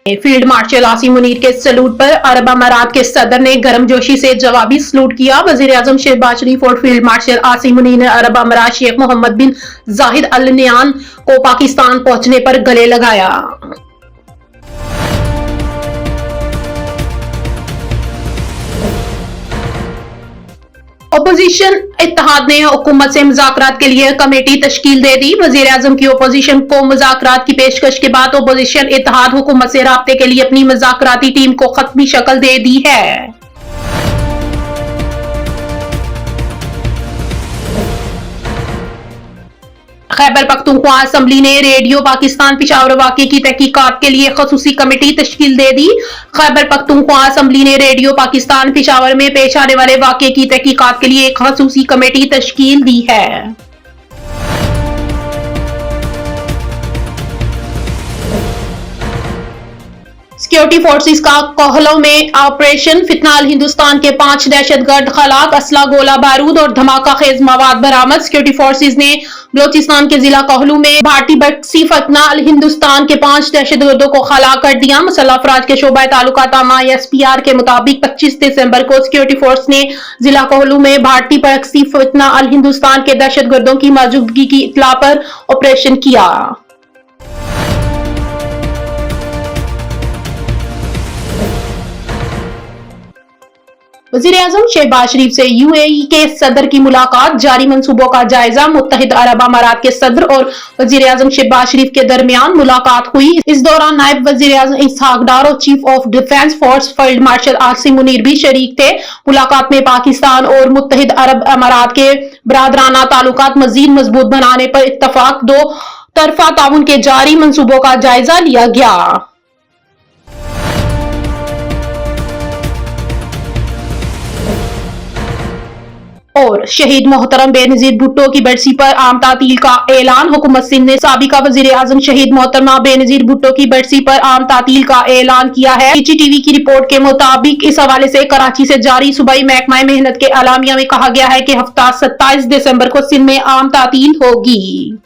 Field marshal Asim Munir के salute पर अरब अमारात के सदर ने गर्मजोशी से जवाबी सैल्यूट किया। वजीर-ए-आजम शहबाज शरीफ और फील्ड मार्शल आसिम मुनीर ने अरब अमारात शेख मोहम्मद बिन जाहिद अल नहयान को पाकिस्तान पहुंचने पर गले लगाया। अपोजिशन इत्तेहाद ने हुकूमत से मुज़ाकरात के लिए कमेटी तश्कील दे दी। वज़ीर-ए-आज़म की अपोजिशन को मुज़ाकरात की पेशकश के बाद अपोजिशन इत्तेहाद हुकूमत से राब्ते के लिए अपनी मुज़ाकराती टीम को खत्मी शक्ल दे दी है। खैबर पख्तूनख्वा असम्बली ने रेडियो पाकिस्तान पेशावर वाक़े की तहकीकात के लिए खसूसी कमेटी तश्कील दे दी। खैबर पख्तूनख्वा असम्बली ने रेडियो पाकिस्तान पेशावर में पेश आने वाले वाक़े की तहकीकात के लिए एक खसूसी कमेटी तश्कील दी है। सिक्योरिटी फोर्सेस का कोहलों में ऑपरेशन फितनाल हिंदुस्तान के 5 दहशतगर्द खलाक, असला, गोला बारूद और धमाका खेज मवाद बरामद। सिक्योरिटी फोर्सेस ने बलोचिस्तान के जिला कोहलू में भारतीय बक्सी फितनाल हिंदुस्तान के 5 दहशतगर्दों को खलाक कर दिया। मुसल्लह अफराद के शोबा ताल्लुकात ISPR के मुताबिक 25 दिसंबर को सिक्योरिटी फोर्स ने जिला कोहलू में भारतीय बक्सी फितनाल हिंदुस्तान के दहशतगर्दों की मौजूदगी की इत्तला पर ऑपरेशन किया। वज़ीर-ए-आज़म शहबाज शरीफ से UAE के सदर की मुलाकात, जारी मंसूबों का जायजा। मुत्तहिद अरब अमारात के सदर और वज़ीर-ए-आज़म शहबाज शरीफ के दरमियान मुलाकात हुई। इस दौरान नायब वज़ीर-ए-आज़म इसहाक डार और chief of defence force field marshal Asim Munir भी शरीक थे। मुलाकात में पाकिस्तान और मुत्तहिद अरब अमारात के बरादराना ताल्लुकात मजीद मजबूत बनाने पर इत्तफाक, दो तरफा ताउन के जारी मंसूबों का जायजा लिया गया। और शहीद मोहतरम बेनजीर भुट्टो की बरसी पर आम तातील का ऐलान। हुकूमत सिंध ने साबिका वज़ीर-ए-आज़म शहीद मोहतरमा बेनजीर भुट्टो की बरसी पर आम तातील का ऐलान किया है। PGTV की रिपोर्ट के मुताबिक इस हवाले से कराची से जारी सूबाई महकमा मेहनत के एलामिया में कहा गया है कि हफ्ता 27 दिसंबर को सिंध में आम तातील होगी।